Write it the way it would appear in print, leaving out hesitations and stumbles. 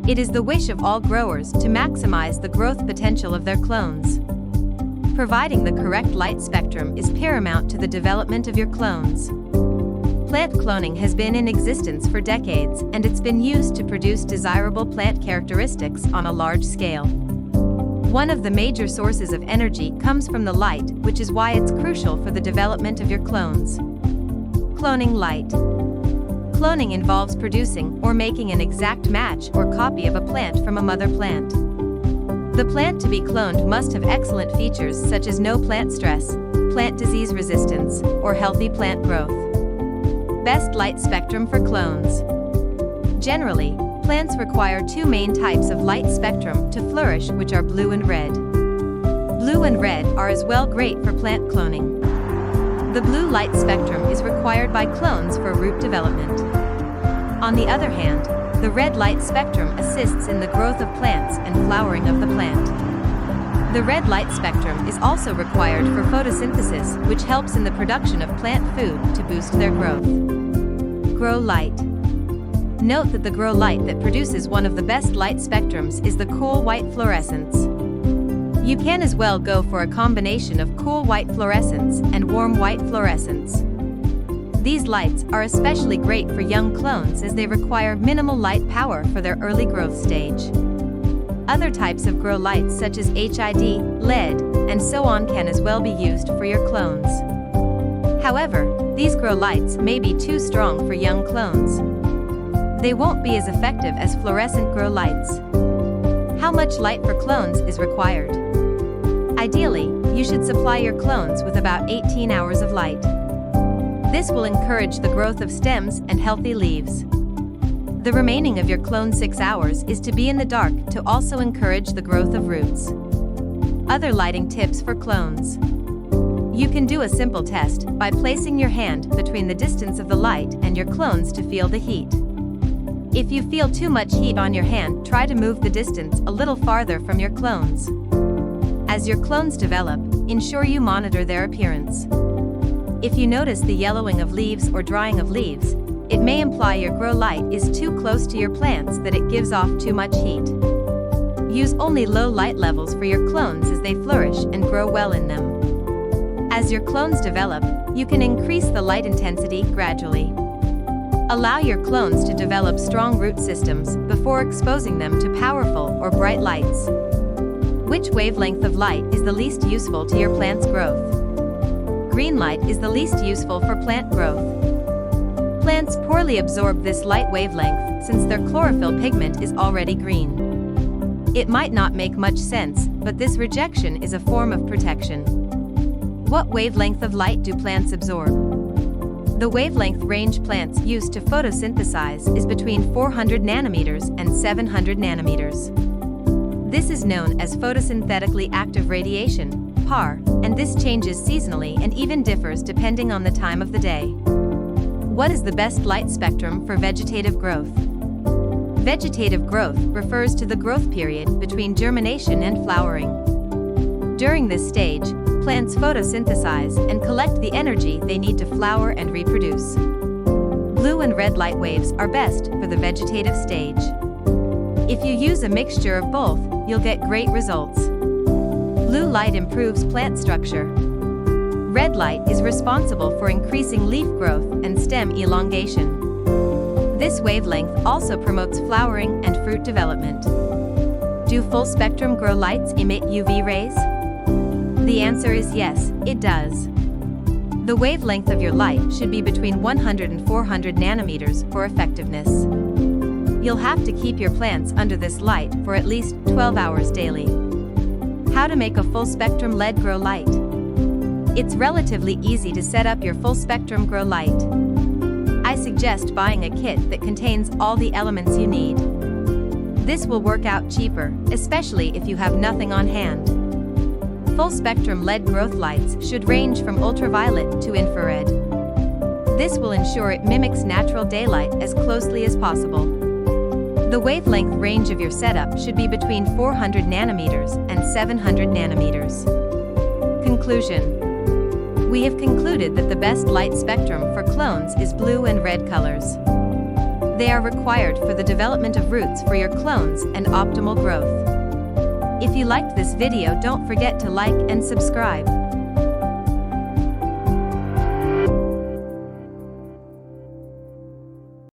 It is the wish of all growers to maximize the growth potential of their clones. Providing the correct light spectrum is paramount to the development of your clones. Plant cloning has been in existence for decades, and it's been used to produce desirable plant characteristics on a large scale. One of the major sources of energy comes from the light, which is why it's crucial for the development of your clones. Cloning light. Cloning involves producing or making an exact match or copy of a plant from a mother plant. The plant to be cloned must have excellent features such as no plant stress, plant disease resistance, or healthy plant growth. Best light spectrum for clones. Generally, plants require two main types of light spectrum to flourish, which are blue and red. Blue and red are as well great for plant cloning. The blue light spectrum is required by clones for root development. On the other hand, the red light spectrum assists in the growth of plants and flowering of the plant. The red light spectrum is also required for photosynthesis, which helps in the production of plant food to boost their growth. Grow light. Note that the grow light that produces one of the best light spectrums is the cool white fluorescence. You can as well go for a combination of cool white fluorescence and warm white fluorescence. These lights are especially great for young clones as they require minimal light power for their early growth stage. Other types of grow lights such as HID, LED, and so on can as well be used for your clones. However, these grow lights may be too strong for young clones. They won't be as effective as fluorescent grow lights. How much light for clones is required? Ideally, you should supply your clones with about 18 hours of light. This will encourage the growth of stems and healthy leaves. The remaining of your clone's 6 hours is to be in the dark to also encourage the growth of roots. Other lighting tips for clones. You can do a simple test by placing your hand between the distance of the light and your clones to feel the heat. If you feel too much heat on your hand, try to move the distance a little farther from your clones. As your clones develop, ensure you monitor their appearance. If you notice the yellowing of leaves or drying of leaves, it may imply your grow light is too close to your plants, that it gives off too much heat. Use only low light levels for your clones as they flourish and grow well in them. As your clones develop, you can increase the light intensity gradually. Allow your clones to develop strong root systems before exposing them to powerful or bright lights. Which wavelength of light is the least useful to your plant's growth? Green light is the least useful for plant growth. Plants poorly absorb this light wavelength since their chlorophyll pigment is already green. It might not make much sense, but this rejection is a form of protection. What wavelength of light do plants absorb? The wavelength range plants use to photosynthesize is between 400 nanometers and 700 nanometers. This is known as photosynthetically active radiation, PAR, and this changes seasonally and even differs depending on the time of the day. What is the best light spectrum for vegetative growth? Vegetative growth refers to the growth period between germination and flowering. During this stage, plants photosynthesize and collect the energy they need to flower and reproduce. Blue and red light waves are best for the vegetative stage. If you use a mixture of both, you'll get great results. Blue light improves plant structure. Red light is responsible for increasing leaf growth and stem elongation. This wavelength also promotes flowering and fruit development. Do full-spectrum grow lights emit UV rays? The answer is yes, it does. The wavelength of your light should be between 100 and 400 nanometers for effectiveness. You'll have to keep your plants under this light for at least 12 hours daily. How to make a full-spectrum LED grow light? It's relatively easy to set up your full-spectrum grow light. I suggest buying a kit that contains all the elements you need. This will work out cheaper, especially if you have nothing on hand. Full-spectrum LED growth lights should range from ultraviolet to infrared. This will ensure it mimics natural daylight as closely as possible. The wavelength range of your setup should be between 400 nanometers and 700 nanometers. Conclusion. We have concluded that the best light spectrum for clones is blue and red colors. They are required for the development of roots for your clones and optimal growth. If you liked this video, don't forget to like and subscribe.